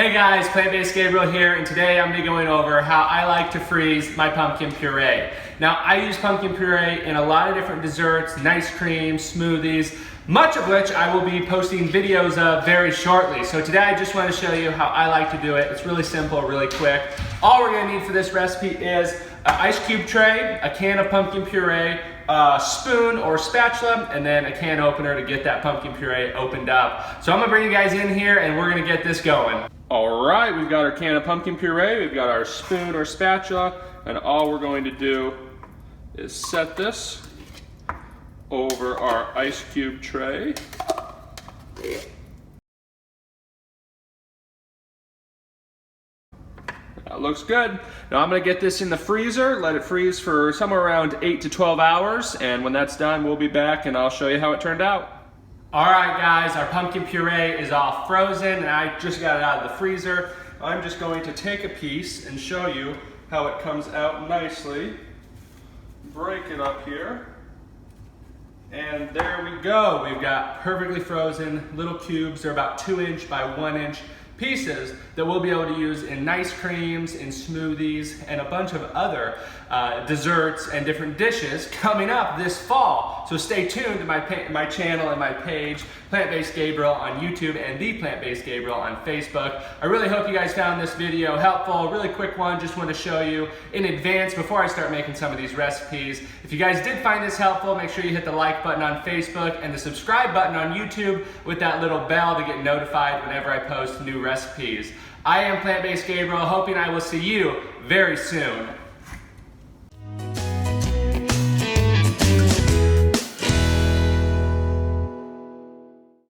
Hey guys, Plant-Based Gabriel here, and today I'm going to be going over how I like to freeze my pumpkin puree. Now, I use pumpkin puree in a lot of different desserts, nice creams, smoothies, much of which I will be posting videos of very shortly. So today I just want to show you how I like to do it. It's really simple, really quick. All we're going to need for this recipe is an ice cube tray, a can of pumpkin puree, a spoon or spatula, and then a can opener to get that pumpkin puree opened up. So I'm gonna bring you guys in here and we're gonna get this going. All right, we've got our can of pumpkin puree, we've got our spoon or spatula, and all we're going to do is set this over our ice cube tray. That looks good. Now I'm gonna get this in the freezer, let it freeze for somewhere around 8 to 12 hours, and when that's done, we'll be back and I'll show you how it turned out. All right guys, our pumpkin puree is all frozen and I just got it out of the freezer. I'm just going to take a piece and show you how it comes out nicely. Break it up here. And there we go. We've got perfectly frozen little cubes. They're about 2" by 1" pieces that we'll be able to use in nice creams, in smoothies, and a bunch of other desserts and different dishes coming up this fall. So stay tuned to my channel and my page, Plant-Based Gabriel on YouTube and The Plant-Based Gabriel on Facebook. I really hope you guys found this video helpful. Really quick one, just want to show you in advance before I start making some of these recipes. If you guys did find this helpful, make sure you hit the like button on Facebook and the subscribe button on YouTube with that little bell to get notified whenever I post new recipes. I am Plant-Based Gabriel, hoping I will see you very soon.